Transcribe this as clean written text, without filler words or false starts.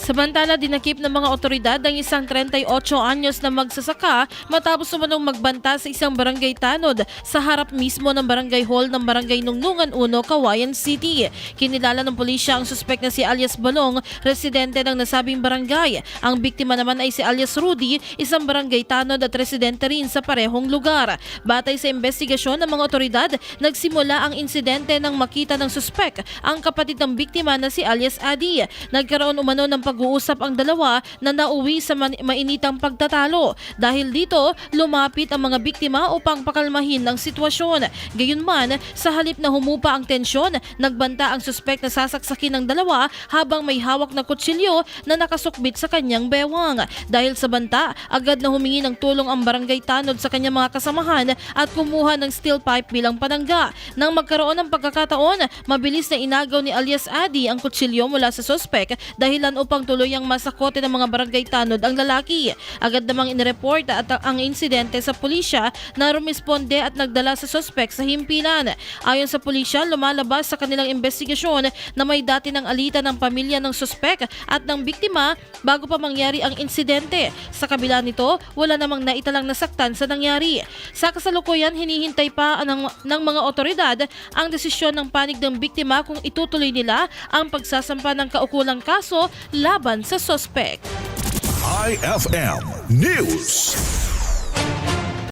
Samantala, dinakip ng mga otoridad ang isang 38 anyos na magsasaka matapos umanong magbanta sa isang barangay tanod sa harap mismo ng barangay hall ng barangay Nungnungan 1, Cauayan City. Kinilala ng pulisya ang suspek na si alias Balong, residente ng nasabing barangay. Ang biktima naman ay si alias Rudy, isang barangay tanod at residente rin sa parehong lugar. Batay sa investigasyon ng mga otoridad, nagsimula ang insidente nang makita ng suspek ang kapatid ng biktima na si alias Adi. Nagkaroon umano ng pag-uusap ang dalawa na nauwi sa mainitang pagtatalo. Dahil dito, lumapit ang mga biktima upang pakalmahin ang sitwasyon. Gayunman, sa halip na humupa ang tensyon, nagbanta ang suspek na sasaksakin ng dalawa habang may hawak na kutsilyo na nakasukbit sa kanyang bewang. Dahil sa banta, agad na humingi ng tulong ang barangay tanod sa kanyang mga kasamahan at kumuha ng steel pipe bilang panangga. Nang magkaroon ng pagkakataon, mabilis na inagaw ni alias Adi ang kutsilyo mula sa suspek dahilan upang tuluyang masakote ng mga barangay tanod ang lalaki. Agad namang inireport at ang insidente sa pulisya na rumisponde at nagdala sa suspek sa himpilan. Ayon sa pulisya, lumalabas sa kanilang investigasyon na may dati ng alitan ng pamilya ng suspek at ng biktima bago pa mangyari ang insidente. Sa kabila nito, wala namang naitalang nasaktan sa nangyari. Sa kasalukuyan, hinihintay pa ng mga otoridad ang desisyon ng panig ng biktima kung itutuloy nila ang pagsasampa ng kaukulang kaso laban sa suspek. IFM News.